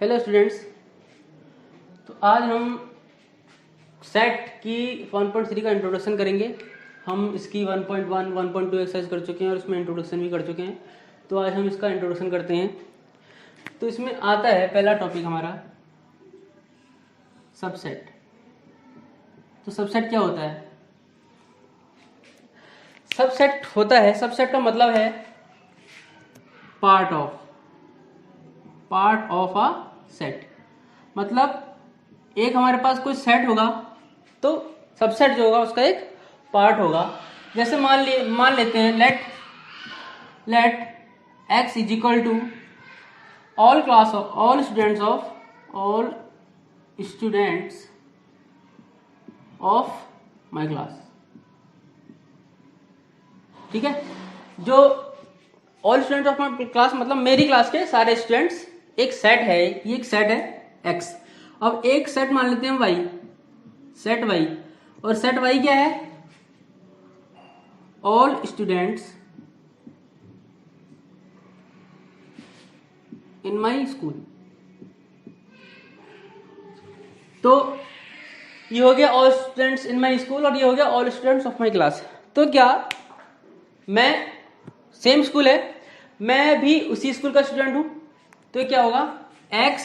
Hello students. तो आज हम सेट की 1.3 का इंट्रोडक्शन करेंगे। हम इसकी 1.1, 1.2 एक्सरसाइज कर चुके हैं और इसमें इंट्रोडक्शन भी कर चुके हैं। तो आज हम इसका इंट्रोडक्शन करते हैं। तो इसमें आता है पहला टॉपिक हमारा सबसेट। तो सबसेट क्या होता है? सबसेट का मतलब है पार्ट ऑफ अ सेट। मतलब एक हमारे पास कोई सेट होगा तो सबसेट जो होगा उसका एक पार्ट होगा। जैसे मान लेते हैं let x is equal to all students of my class. ठीक है, जो all students of my class मतलब मेरी क्लास के सारे स्टूडेंट्स एक सेट है। ये एक सेट है x। अब एक सेट मान लेते हैं y, सेट y। और सेट y क्या है? All students in my school. तो ये हो गया all students in my school और ये हो गया all students of my class. तो क्या मैं सेम स्कूल है, मैं भी उसी स्कूल का स्टूडेंट हूं, तो ये क्या होगा? x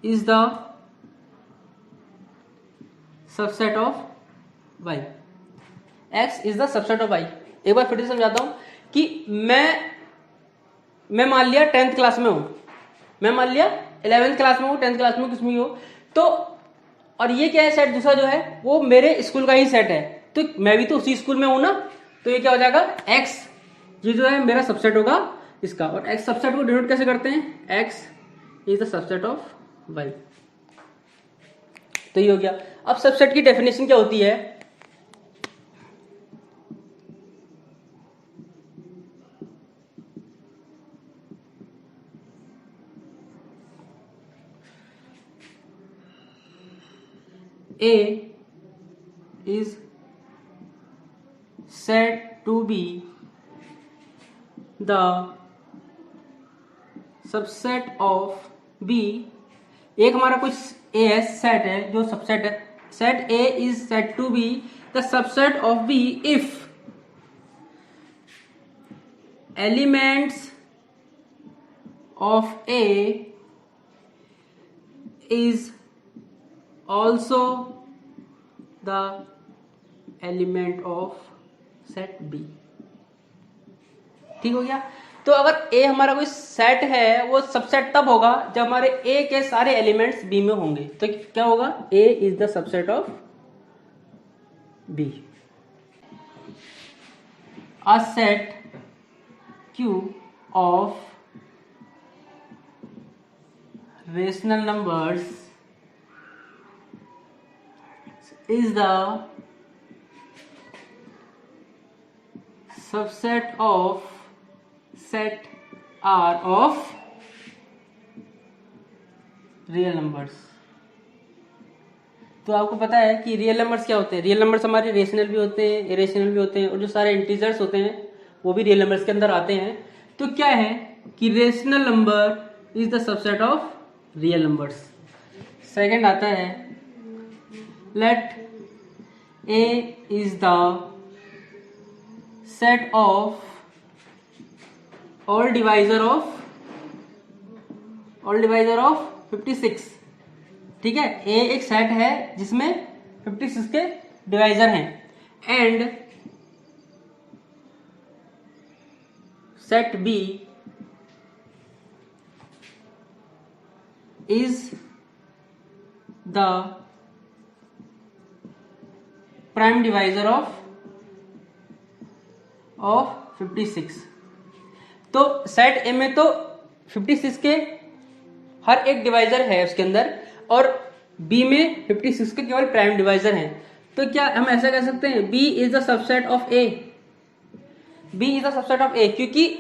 is the subset of y। x is the subset of y। एक बार फिर से समझाता हूं कि मैं मान लिया 10th क्लास में हूं, मैं मान लिया 11th क्लास में हूं, 10th क्लास में हूं, किसमें हो तो, और ये क्या है? सेट दूसरा जो है वो मेरे स्कूल का ही सेट है, तो मैं भी तो उसी स्कूल में हूं ना। तो ये क्या हो जाएगा? x, ये जो है मेरा सबसेट होगा इसका। और x सबसेट को डिनोट कैसे करते हैं? x is the subset of y। तो ये हो गया। अब सबसेट की डेफिनेशन क्या होती है? A is said to be the subset of B। एक हमारा कुछ A है, सेट है, जो सबसेट है। Set A is said to be the subset of B if elements of A is also the element of set B। ठीक हो गया। तो अगर A हमारा कोई सेट है, वो सबसेट तब होगा जब हमारे A के सारे एलिमेंट्स B में होंगे। तो क्या होगा? A is the subset of B। A set Q of rational numbers is the subset of set R of real numbers. तो आपको पता है कि रियल नंबर्स क्या होते हैं? रियल नंबर्स हमारे रेशनल भी होते हैं, इरेशनल भी होते हैं, और जो सारे इंटीजर्स होते हैं वो भी रियल नंबर्स के अंदर आते हैं। तो क्या है कि rational number is the subset of real numbers. Second आता है late A is the set of all divisor of 56। ठीक है, A एक सेट है जिसमें 56 के डिवाइजर हैं। And set B is the prime divisor of 56। तो सेट ए में तो 56 के हर एक डिवाइजर है उसके अंदर, और बी में 56 के केवल प्राइम डिवाइजर हैं। तो क्या हम ऐसा कह सकते हैं B is the subset of A? B is the subset of A क्योंकि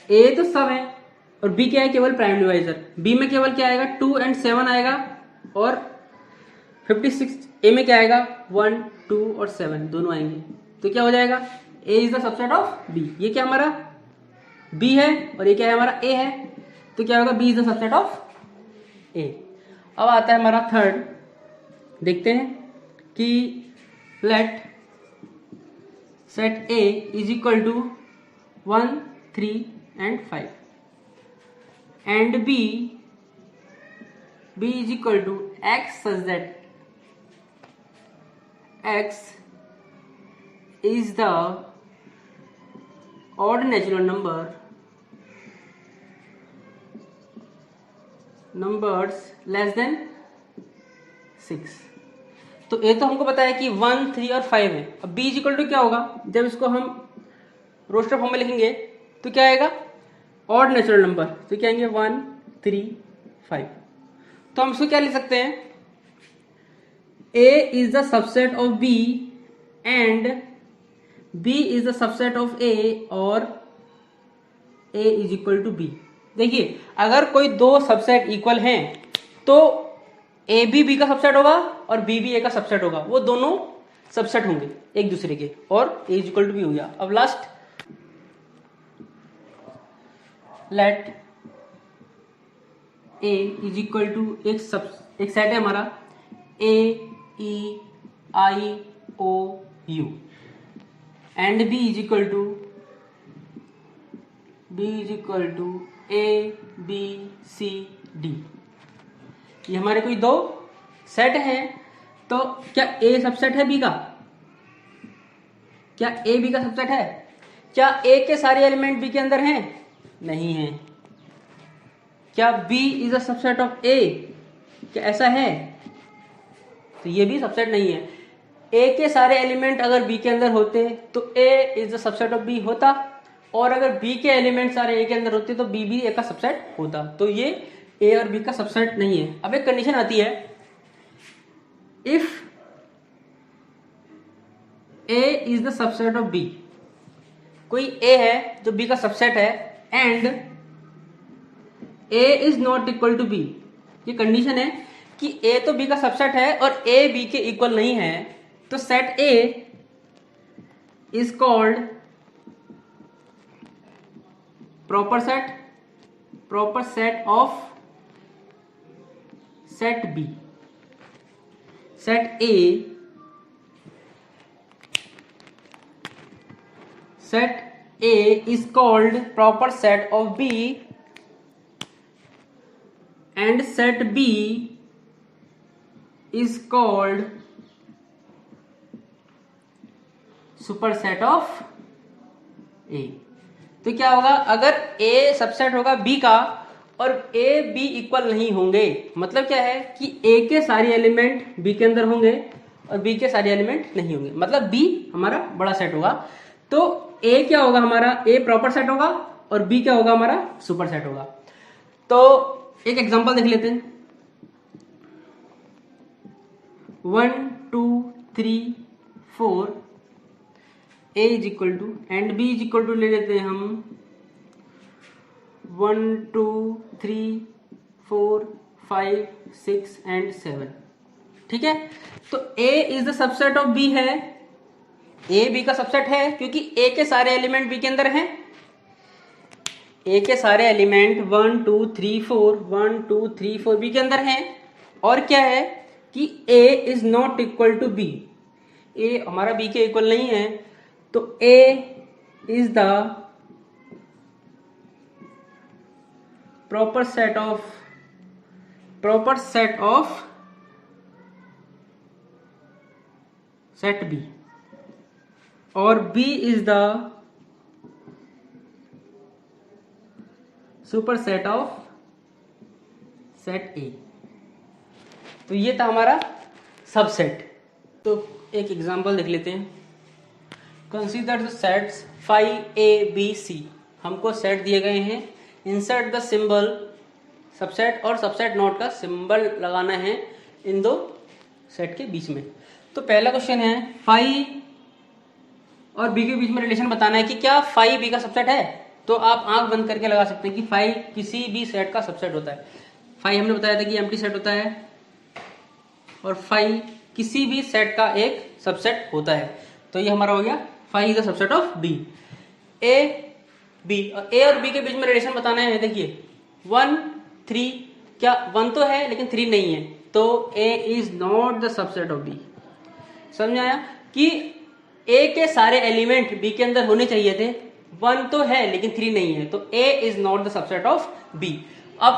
ए तो सब है और बी क्या है? केवल प्राइम डिवाइजर। बी में केवल क्या आएगा? 2 and 7 आएगा, और 56 ए में क्या आएगा? 1, 2 और 7 दोनों आएंगे। तो क्या हो जाएगा? A is the subset of B. ये क्या हमारा बी है और ये क्या है? हमारा ए है। तो क्या होगा, B is the subset of A. अब आता है हमारा थर्ड, देखते हैं कि let set A is equal to 1, 3 and 5 and B is equal to X such that x is the odd natural numbers less than 6। तो ए तो हमको पता है कि 1, 3 और 5 है। अब b इज इक्वल टू क्या होगा, जब इसको हम रोस्टर फॉर्म में लिखेंगे तो क्या आएगा, ऑड नेचुरल नंबर, तो क्या आएंगे 1, 3, 5। तो हम इसको क्या लिख सकते हैं, A is the subset of B and B is the subset of A और A is equal to B। देखिए अगर कोई दो सबसेट इक्वल हैं तो A भी B का सबसेट होगा और B भी A का सबसेट होगा, वो दोनों सबसेट होंगे एक दूसरे के, और A is equal to B हो गया। अब last, let A is equal to एक सेट है हमारा A E I O U and B is equal to A B C D। ये हमारे कोई दो सेट हैं, तो क्या A सबसेट है B का, क्या A B का सबसेट है, क्या A के सारे एलिमेंट B के अंदर हैं, नहीं है। क्या B is a subset of A, क्या ऐसा है, तो ये भी सबसेट नहीं है। A के सारे एलिमेंट अगर B के अंदर होते तो A is the subset of B होता, और अगर B के एलिमेंट सारे A के अंदर होते तो B भी A का सबसेट होता, तो ये A और B का सबसेट नहीं है। अब एक कंडीशन आती है, if A is the subset of B, कोई A है जो B का सबसेट है and A is not equal to B, ये कंडीशन है कि A तो B का सबसेट है और A B के इक्वल नहीं है, तो set A is called proper set of set B। Set A is called proper set of B and set B is called superset of A। तो क्या होगा, अगर A सबसेट होगा B का और A B इक्वल नहीं होंगे, मतलब क्या है कि A के सारे एलिमेंट B के अंदर होंगे और B के सारे एलिमेंट नहीं होंगे, मतलब B हमारा बड़ा सेट होगा। तो A क्या होगा हमारा, A प्रॉपर सेट होगा और B क्या होगा हमारा, सुपर सेट होगा। तो एक एग्जांपल देख लेते हैं, 1 2 3 4 A is equal to and B is equal to ले लेते हैं हम 1 2 3 4 5 6 एंड 7। ठीक है, तो A is the subset of B है, A B का सबसेट है क्योंकि A के सारे एलिमेंट B के अंदर हैं। A के सारे एलिमेंट 1 2 3 4 1 2 3 4 B के अंदर हैं, और क्या है कि A is not equal to B, A हमारा B के इक्वल नहीं है, तो A is the proper set of set B, और B is the superset of set A। तो ये था हमारा सबसेट। तो एक एग्जांपल देख लेते हैं, consider the sets phi A B C। हमको सेट दिए गए हैं, इंसर्ट द सिंबल सबसेट और सबसेट नोट का सिंबल लगाना है इन दो सेट के बीच में। तो पहला क्वेश्चन है, फाई और बी के बीच में रिलेशन बताना है कि क्या फाई बी का सबसेट है। तो आप आंख बंद करके लगा सकते हैं कि फाई किसी भी सेट का सबसेट होता है। फाई हमने बताया था कि एम्प्टी सेट होता है, और फाई किसी भी सेट का एक सबसेट होता है। तो ये हमारा हो गया phi is the subset of B. A और बी के बीच में रिलेशन बताना है। देखिए 1 3, क्या 1 तो है लेकिन 3 नहीं है, तो A is not the subset of B। समझ में आया कि A के सारे एलिमेंट B के अंदर होने चाहिए थे, 1 तो है लेकिन 3 नहीं है, तो A is not the subset of B। अब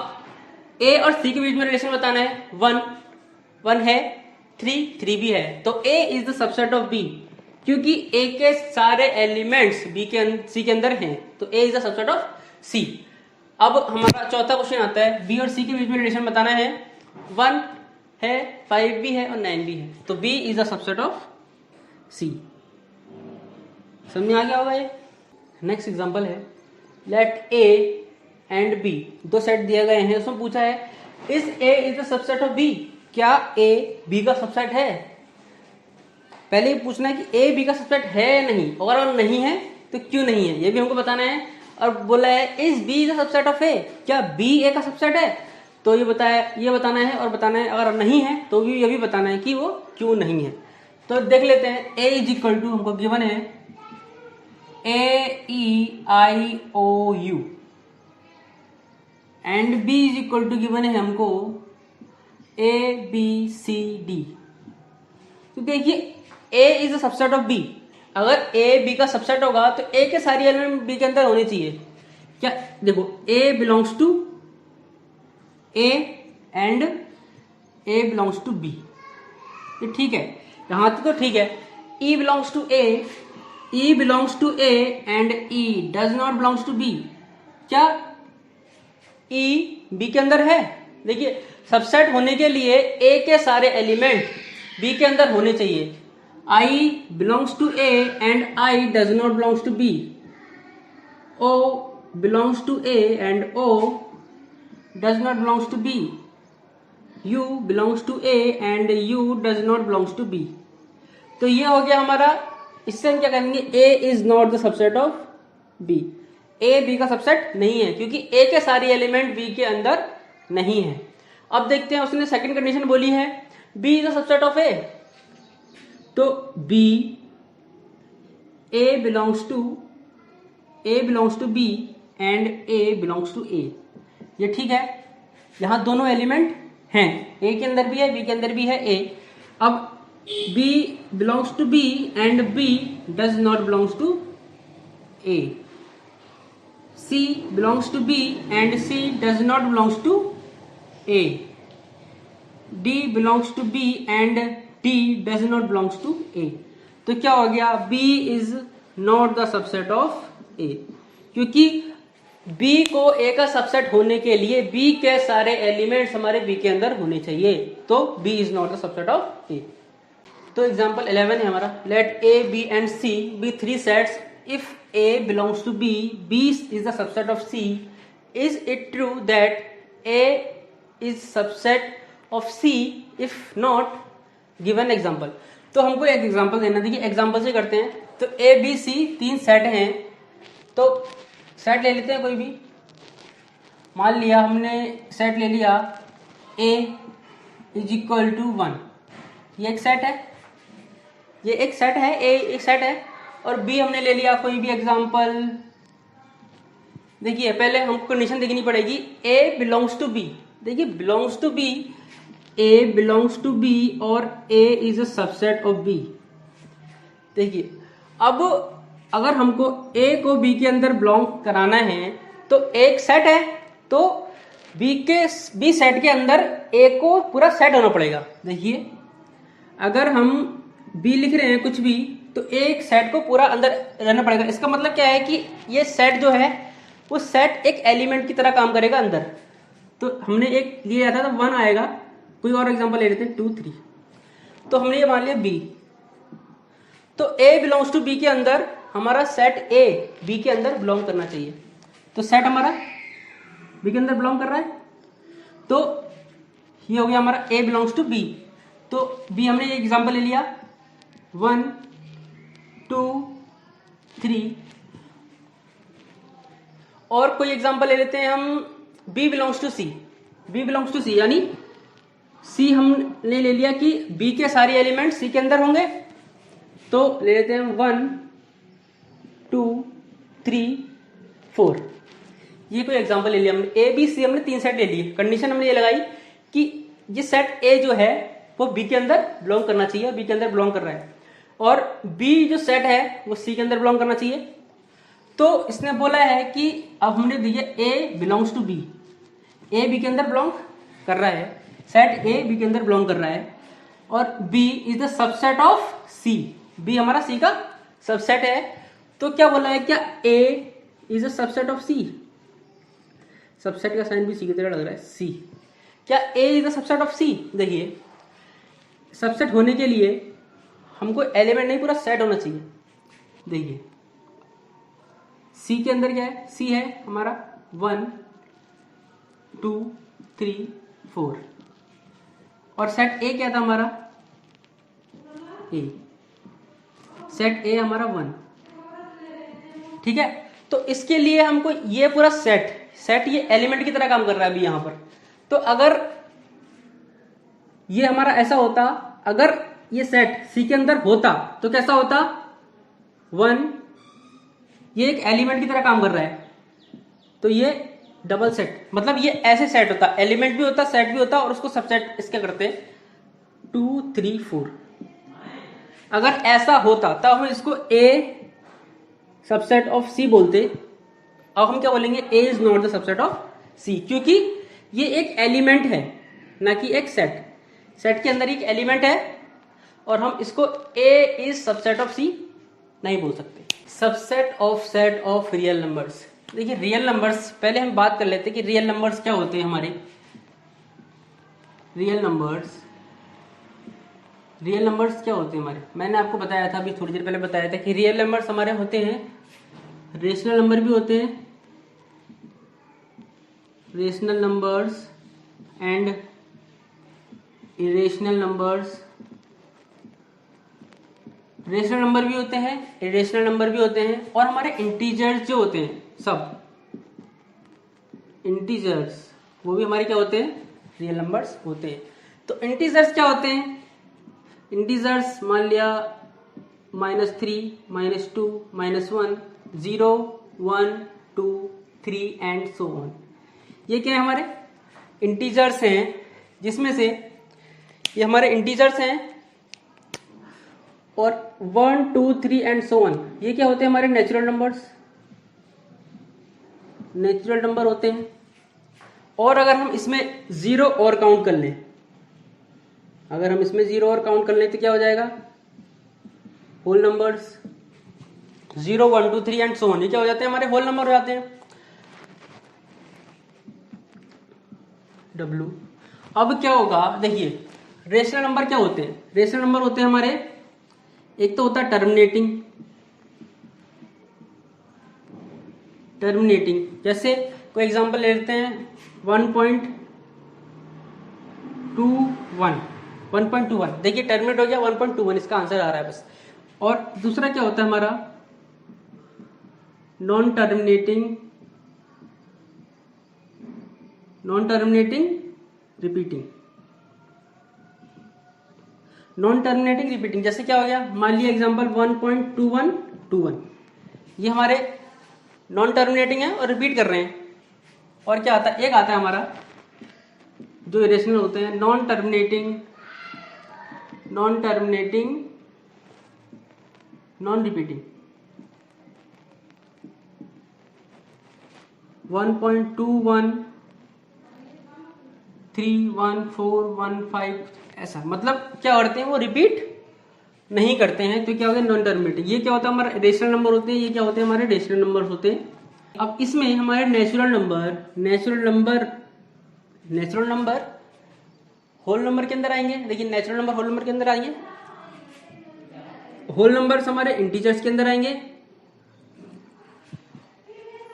A और C के बीच में रिलेशन बताना है, 1 है, 3 भी है, तो A is the subset of B, क्योंकि A के सारे एलिमेंट्स C के अंदर हैं, तो A is the subset of C। अब हमारा चौथा क्वेश्चन आता है, B और C के बीच में रिलेशन बताना है, 1 है, 5 भी है और 9 भी है, तो B is the subset of C। समझ में आ गया होगा ये। नेक्स्ट एग्जांपल है, लेट A एंड B, दो सेट दिए गए हैं, उसमें पूछा है is A is the subset of B, क्या A B का सबसेट है। पहले ही पूछना है कि A B का सबसेट है या नहीं, अगर नहीं है तो क्यों नहीं है, ये भी हमको बताना है। और बोला है is B the subset of A, क्या B A का सबसेट है, तो ये बताना है, और बताना है अगर नहीं है तो भी ये भी बताना है कि वो क्यों नहीं है। तो देख लेते हैं, A इज इक्वल टू हमको गिवन है AEIOU and B is equal to given है हमको ABCD। तो देखिए A is the subset of B, अगर A B का सबसेट होगा तो A के सारी एलिमेंट B के अंदर होने चाहिए। क्या देखो, A belongs to A and A belongs to B, ये ठीक है, यहां तक तो ठीक है। E belongs to A, E belongs to A and E does not belongs to B, क्या E B के अंदर है। देखिए सबसेट होने के लिए A के सारे एलिमेंट B के अंदर होने चाहिए। I belongs to A and I does not belongs to B. O belongs to A and O does not belongs to B. U belongs to A and U does not belongs to B. तो ये हो गया हमारा, इससे हम क्या करेंगे, A is not the subset of B. A B का सबसेट नहीं है क्योंकि A के सारे एलिमेंट B के अंदर नहीं है। अब देखते हैं, उसने सेकंड कंडीशन बोली है B is the subset of A, तो B A belongs to B and A belongs to A, ये ठीक है, यहां दोनों एलिमेंट हैं, A के अंदर भी है B के अंदर भी है A। अब B belongs to B and B does not belongs to A, C belongs to B and C does not belongs to A, D belongs to B and D does not belongs to A। तो क्या हो गया, B is not the subset of A, क्योंकि B को A का subset होने के लिए B के सारे एलिमेंट्स हमारे B के अंदर होने चाहिए, तो B is not the subset of A। तो एग्जांपल 11 है हमारा, let A B and C be three sets, if A belongs to B, B is the subset of C, is it true that A is subset of C, if not given example. तो हमको एक example देना, देखिए example से करते हैं। तो A B C तीन सेट हैं, तो सेट ले लेते हैं कोई भी। मान लिया हमने सेट ले लिया A इज इक्वल टू 1, ये एक सेट है, ये एक सेट है, A एक सेट है, और B हमने ले लिया कोई भी एग्जाम्पल। देखिए पहले हमको कंडीशन देखनी पड़ेगी, A बिलोंग्स टू B। देखिए belongs to B, A belongs to B और A is a subset of B। देखिए अब अगर हमको A को B के अंदर बिलोंग कराना है तो एक सेट है, तो B सेट के अंदर A को पूरा सेट होना पड़ेगा। देखिए अगर हम B लिख रहे हैं कुछ भी, तो एक सेट को पूरा अंदर रहना पड़ेगा। इसका मतलब क्या है कि ये सेट जो है वो सेट एक एलिमेंट की तरह काम करेगा अंदर। तो हमने एक लिया था तो 1 आएगा, कोई और एग्जांपल ले लेते हैं 2 3। तो हमने ये मान लिया B, तो A बिलोंग्स टू B के अंदर हमारा सेट A B के अंदर बिलोंग करना चाहिए। तो सेट हमारा B के अंदर बिलोंग कर रहा है, तो ये हो गया हमारा A बिलोंग्स टू B। तो B हमने ये एग्जांपल ले लिया 1 2 3। और कोई एग्जांपल ले लेते हैं हम, B belongs to C। B belongs to C यानी C हमने ले लिया कि B के सारे एलिमेंट C के अंदर होंगे, तो ले लेते हैं 1 2 3 4। ये कोई एग्जांपल ले लिया हमने, ए बी सी हमने 3 सेट ले लिए, कंडीशन हमने ये लगाई कि ये सेट ए जो है वो बी के अंदर बिलोंग करना चाहिए, बी के अंदर बिलोंग कर रहा है, और बी जो सेट है वो सी के अंदर बिलोंग करना चाहिए। तो इसने बोला है कि अब हमने दिया A belongs to B, A B के अंदर बिलोंग कर रहा है, सेट ए बी के अंदर बिलोंग कर रहा है, और B is the subset of C, B हमारा सी का सबसेट है। तो क्या बोला है, क्या A is a subset of C, subset का साइन भी सी की तरह लग रहा है, सी, क्या A is the subset of C? देखिए सबसेट होने के लिए हमको एलिमेंट नहीं पूरा सेट होना चाहिए। देखिए सी के अंदर क्या है, सी है हमारा 1 2 3 4, और सेट ए क्या था हमारा, ए, सेट ए हमारा 1, ठीक है। तो इसके लिए हमको ये पूरा सेट ये एलिमेंट की तरह काम कर रहा है अभी यहां पर। तो अगर ये हमारा ऐसा होता, अगर ये सेट सी के अंदर होता तो कैसा होता, 1, ये एक एलिमेंट की तरह काम कर रहा है, तो ये डबल सेट, मतलब ये ऐसे सेट होता, एलिमेंट भी होता सेट भी होता, और उसको सबसेट इसके करते 2 3 4। अगर ऐसा होता तब हम इसको ए सबसेट ऑफ सी बोलते। अब हम क्या बोलेंगे, A is not the subset of C, क्योंकि ये एक एलिमेंट है ना कि एक सेट, सेट के अंदर एक एलिमेंट है, और हम इसको ए इज सबसेट ऑफ सी नहीं बोल सकते। Subset of set of real numbers. देखिए रियल नंबर्स, पहले हम बात कर लेते हैं कि रियल नंबर्स क्या होते हैं हमारे। रियल नंबर्स क्या होते हैं हमारे, मैंने आपको बताया था अभी थोड़ी देर पहले बताया था कि रियल नंबर्स हमारे होते हैं, रेशनल नंबर भी होते हैं, rational numbers and irrational numbers. Rational number भी होते हैं, इरेशनल नंबर भी होते हैं, और हमारे इंटीजर्स जो होते हैं, सब इंटीजर्स वो भी हमारे क्या होते हैं, रियल नंबर्स होते हैं। तो इंटीजर्स क्या होते हैं, इंटीजर्स मान लिया -3 -2 -1 0 1 2 3 एंड सो ऑन। ये क्या है, हमारे इंटीजर्स हैं, जिसमें से ये हमारे इंटीजर्स हैं, और 1 2 3 एंड सो ऑन ये क्या होते हैं, हमारे नेचुरल नंबर्स, नेचुरल नंबर होते हैं। और अगर हम इसमें 0 और काउंट कर लें, अगर हम इसमें 0 और काउंट कर लें तो क्या हो जाएगा, whole numbers 0 1 2 3 and so on, ये क्या हो जाते हैं, हमारे होल नंबर हो जाते हैं। W। अब क्या होगा, देखिए रेशनल नंबर क्या होते हैं, रेशनल नंबर होते हैं हमारे, एक तो होता है टर्मिनेटिंग, जैसे कोई एग्जांपल ले लेते हैं 1.21, देखिए टर्मिनेट हो गया 1.21, इसका आंसर आ रहा है बस। और दूसरा क्या होता है हमारा, नॉन टर्मिनेटिंग रिपीटिंग, जैसे क्या हो गया, मान लिया एग्जांपल 1.2121, ये हमारे नॉन टर्मिनेटिंग है और रिपीट कर रहे हैं। और क्या आता है, एक आता है हमारा जो इरेशनल होते हैं, नॉन टर्मिनेटिंग नॉन रिपीटिंग, 1.21 3 1 4 1 5, ऐसा, मतलब क्या करते हैं वो रिपीट नहीं करते हैं, तो क्या होता है, नॉन टर्मिनेटिंग। ये क्या होता है, हमारे रेशनल नंबर होते हैं, ये क्या होते हैं, हमारे रेशनल नंबर होते हैं। अब इसमें हमारे नेचुरल नंबर होल नंबर के अंदर आएंगे। देखिए नेचुरल नंबर होल नंबर के अंदर आएंगे, होल नंबर्स हमारे इंटीजर्स के अंदर आएंगे,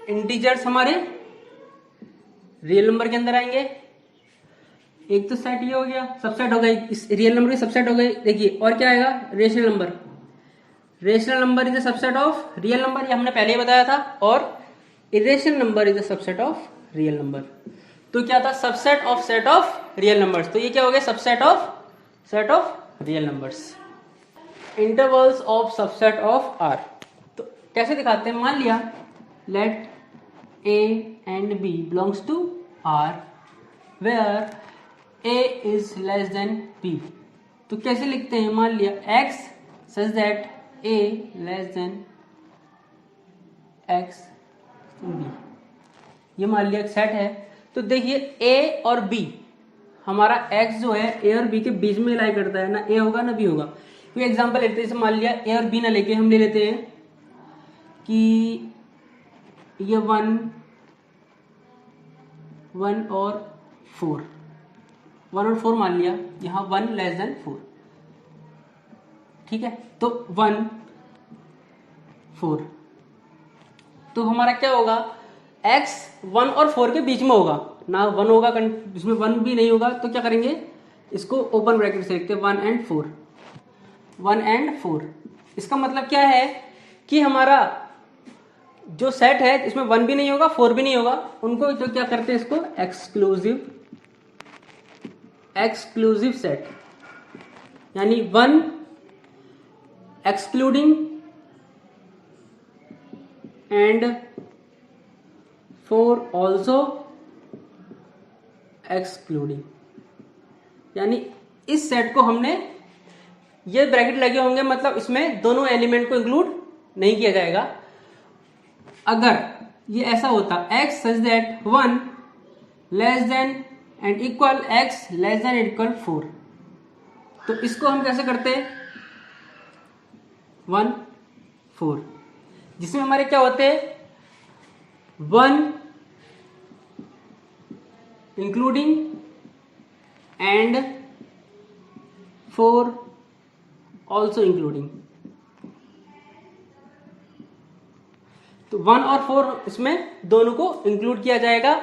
इंटीजर्स हमारे रियल नंबर के अंदर आएंगे। एक तो सेट ये हो गया, सबसेट हो गई, इस रियल नंबर की सबसेट हो गई। देखिए और क्या आएगा, rational number is the subset of real number, ये हमने पहले ही बताया था, और irrational number is the subset of real number. तो क्या था, subset of set of real numbers, तो ये क्या हो गया, subset of set of real numbers. Intervals of subset of R, तो कैसे दिखाते हैं, मान लिया let A and B belongs to R where A is less than B। तो कैसे लिखते हैं, मान लिया X such that A less than X B, ये मान लिया एक सेट है। तो देखिए A और B, हमारा X जो है A और B के बीच में लाई करता है, ना A होगा ना B होगा। कोई एग्जांपल लेते हैं, जैसे मान लिया A और B ना लेके हम ले लेते हैं कि ये 1 और 4, 1 और 4 मान लिया, यहाँ 1 लेस देन 4, ठीक है। तो 1 4, तो हमारा क्या होगा, x 1 और 4 के बीच में होगा ना, 1 होगा जिसमें 1 भी नहीं होगा, तो क्या करेंगे, इसको ओपन ब्रैकेट से लिखते हैं 1 and 4, 1 and 4। इसका मतलब क्या है कि हमारा जो सेट है इसमें 1 भी नहीं होगा 4 भी नहीं होगा, उनको तो क्या करते हैं, इसको एक्सक्लूसिव सेट, यानी 1 एक्सक्लूडिंग एंड 4 ऑल्सो एक्सक्लूडिंग, यानी इस सेट को हमने, ये ब्रैकेट लगे होंगे मतलब इसमें दोनों एलिमेंट को इंक्लूड नहीं किया जाएगा। अगर ये ऐसा होता x such that 1 less then and equal x less then and equal 4, तो इसको हम कैसे करते हैं 1 4, जिसमें हमारे क्या होते हैं 1 इंक्लूडिंग एंड 4 ऑल्सो इंक्लूडिंग। तो 1 और 4 इसमें दोनों को इंक्लूड किया जाएगा।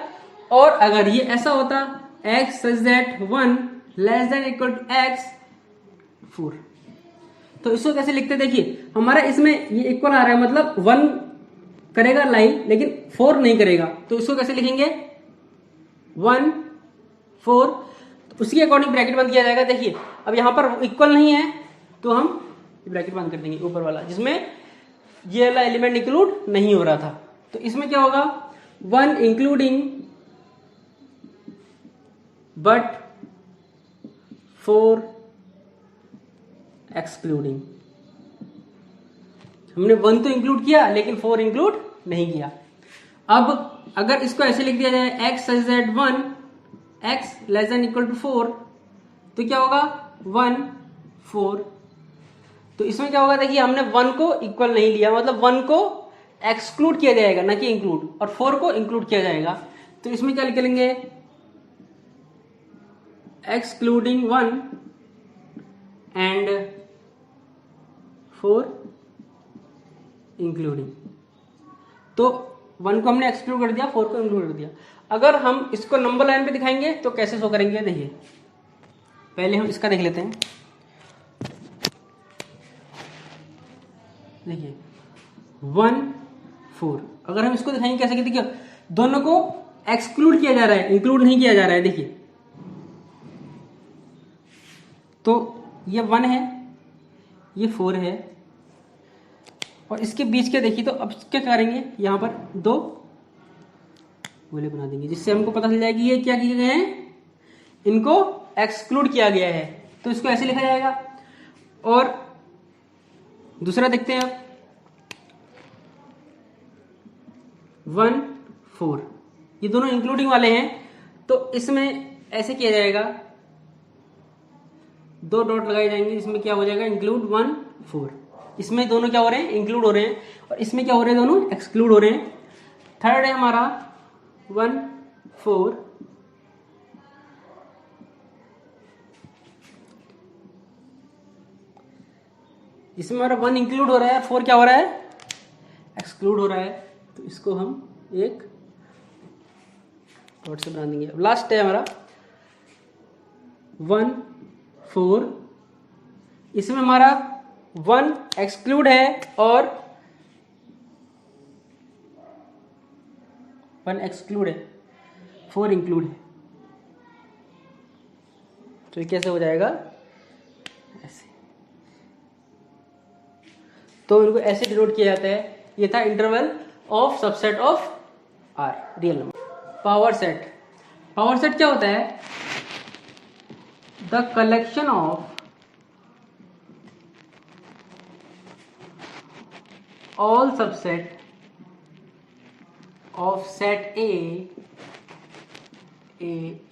और अगर ये ऐसा होता x such that 1 less than equal to x 4, तो इसको कैसे लिखते, देखिए हमारा इसमें ये इक्वल आ रहा है, मतलब 1 करेगा लाइन लेकिन 4 नहीं करेगा, तो इसको कैसे लिखेंगे 1 4, तो उसके अकॉर्डिंग ब्रैकेट बंद किया जाएगा। देखिए अब यहां पर इक्वल नहीं है तो हम ब्रैकेट बंद कर देंगे ऊपर वाला, जिसमें ये वाला एलिमेंट इंक्लूड नहीं हो रहा था। तो इसमें क्या होगा 1 इंक्लूडिंग बट 4 एक्सक्लूडिंग। हमने 1 तो इंक्लूड किया लेकिन 4 इंक्लूड नहीं किया। अब अगर इसको ऐसे लिख दिया जाए x such that 1 x less than equal to 4, तो क्या होगा 1 4, तो इसमें क्या होगा, देखिए हमने 1 को इक्वल नहीं लिया, मतलब 1 को एक्सक्लूड किया जाएगा ना कि इंक्लूड, और 4 को इंक्लूड किया जाएगा। तो इसमें क्या लिख लेंगे एक्सक्लूडिंग 1 एंड 4 इंक्लूडिंग। तो 1 को हमने एक्सक्लूड कर दिया, 4 को इंक्लूड कर दिया। अगर हम इसको नंबर लाइन पे दिखाएंगे तो कैसे शो करेंगे, देखिए पहले हम इसका देख लेते हैं। देखिए 1 4, अगर हम इसको दिखाएंगे कैसे, कि देखिए दोनों को एक्सक्लूड किया जा रहा है, इंक्लूड नहीं किया जा रहा है। देखिए तो ये 1 है, ये 4 है, और इसके बीच के देखिए, तो अब क्या करेंगे, यहां पर 2 गोले बना देंगे, जिससे हमको पता चल जाएगा कि ये क्या किए गए हैं, इनको एक्सक्लूड किया गया है। तो इसको ऐसे लिखा जाएगा। और दूसरा देखते हैं आप 1 4, ये दोनों इंक्लूडिंग वाले हैं, तो इसमें ऐसे किया जाएगा, 2 डॉट लगाए जाएंगे, इसमें क्या हो जाएगा इंक्लूड 1 4। इसमें दोनों क्या हो रहे हैं, इंक्लूड हो रहे हैं, और इसमें क्या हो रहे हैं, दोनों एक्सक्लूड हो रहे हैं। थर्ड है हमारा 1 4, इसमें हमारा 1 इंक्लूड हो रहा है, 4 क्या हो रहा है, एक्सक्लूड हो रहा है। तो इसको हम एक डॉट से बना देंगे। लास्ट है हमारा 1 4, इसमें हमारा 1 एक्सक्लूड है और 1 एक्सक्लूड है, 4 इंक्लूड है। तो ये कैसे हो जाएगा, ऐसे। तो इनको ऐसे डिनोट किया जाता है। ये था interval of subset of R real number. Power set, power set क्या होता है? The collection of all subset of set A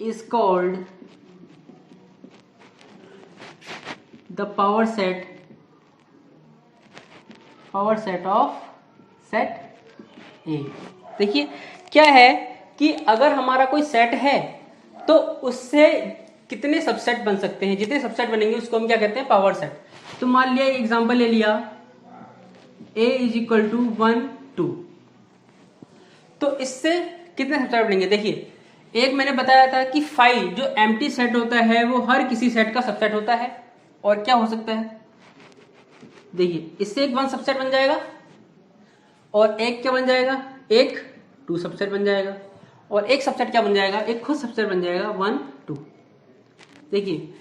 is called the power set of set A। देखिए क्या है कि अगर हमारा कोई सेट है तो उससे कितने सबसेट बन सकते हैं, जितने सबसेट बनेंगे उसको हम क्या कहते हैं? Power set. तो मान लिया एग्जांपल ले लिया A इज इक्वल टू 1 2, तो इससे कितने सबसेट बनेंगे? देखिए एक मैंने बताया था कि 5 जो एम्प्टी सेट होता है वो हर किसी सेट का सबसेट होता है। और क्या हो सकता है? देखिए इससे एक 1 सबसेट बन जाएगा और एक क्या बन जाएगा? एक 2 सबसेट बन जाएगा और एक सबसेट क्या बन जाएगा? एक खुद सबसेट बन जाएगा 1 2। देखिए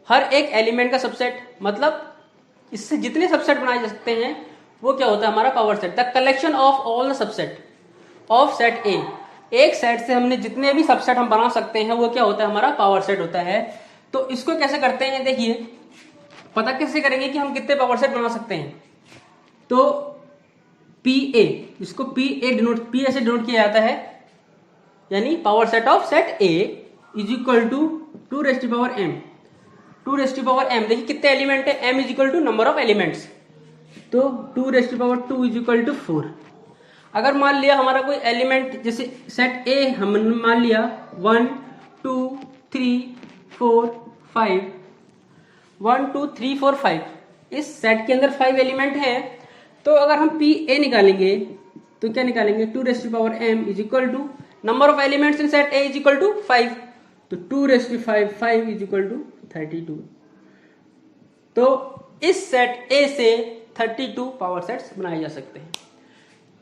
हर एक एलिमेंट का सबसेट, मतलब इससे जितने सबसेट बनाए जा सकते हैं वो क्या होता है? हमारा power set. The collection of all the subset of set ए, एक सेट से हमने जितने भी सबसेट हम बना सकते हैं वो क्या होता है? हमारा पावर सेट होता है। तो इसको कैसे करते हैं? देखिए पता कैसे करेंगे कि हम कितने पावर सेट बना सकते हैं? तो पी ए, इसको P A denote, P A से डिनोट किया जाता है, यानी power set of set A is equal to 2 raise to power m। 2 raise to power m, देखिए कितने एलिमेंट है? m is equal to number of elements, तो 2 raise to power 2 is equal to 4। अगर मान लिया हमारा कोई एलिमेंट जैसे सेट ए, हम मान लिया 1 2 3 4 5, 1 2 3 4 5, इस सेट के अंदर 5 एलिमेंट है। तो अगर हम पी ए निकालेंगे तो क्या निकालेंगे? 2 raise to power m is equal to number of elements in set A is equal to 5, तो 2 raise to 5 is equal to 32। तो इस सेट ए से 32 पावर सेट्स बनाए जा सकते हैं।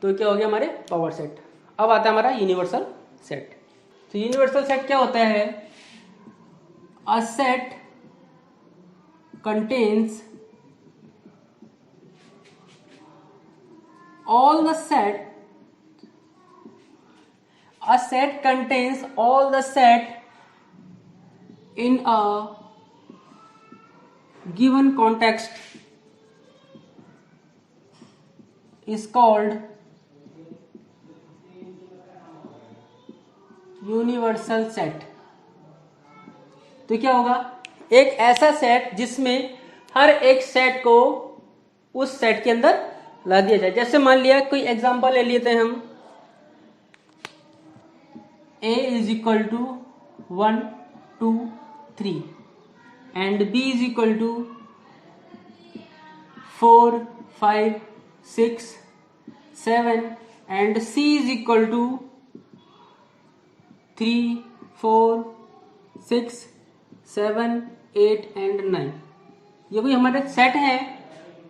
तो क्या हो गया हमारे पावर सेट। अब आता है हमारा यूनिवर्सल सेट। तो यूनिवर्सल सेट क्या होता है? A set contains all the set, a set contains all the set in a given context is called universal set. तो क्या होगा? एक ऐसा सेट जिसमें हर एक सेट को उस सेट के अंदर ला दिया जाए। जैसे मान लिया कोई एग्जांपल ले लेते हैं हम, a is equal to 1 2 3 and b is equal to 4 5 6 7 and c is equal to 3 4 6 7 8 and 9। ये कोई हमारे सेट है।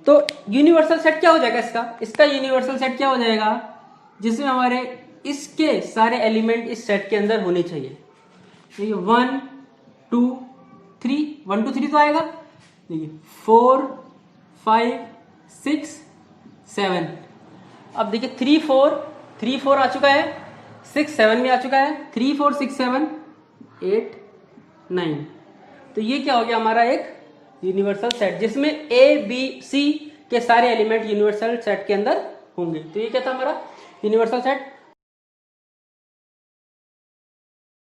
तो यूनिवर्सल सेट क्या हो जाएगा इसका यूनिवर्सल सेट क्या हो जाएगा? जिसमें हमारे इसके सारे एलिमेंट इस सेट के अंदर होने चाहिए। देखिए 1 2 3, 1 2 3 तो आएगा। देखिए 4 5 6 7, अब देखिए 3 4 आ चुका है, 6 7 भी आ चुका है, 3 4 6 7 8 9। तो ये क्या हो गया? हमारा एक यूनिवर्सल सेट जिसमें ए बी सी के सारे एलिमेंट यूनिवर्सल सेट के अंदर होंगे। तो ये क्या था हमारा यूनिवर्सल सेट।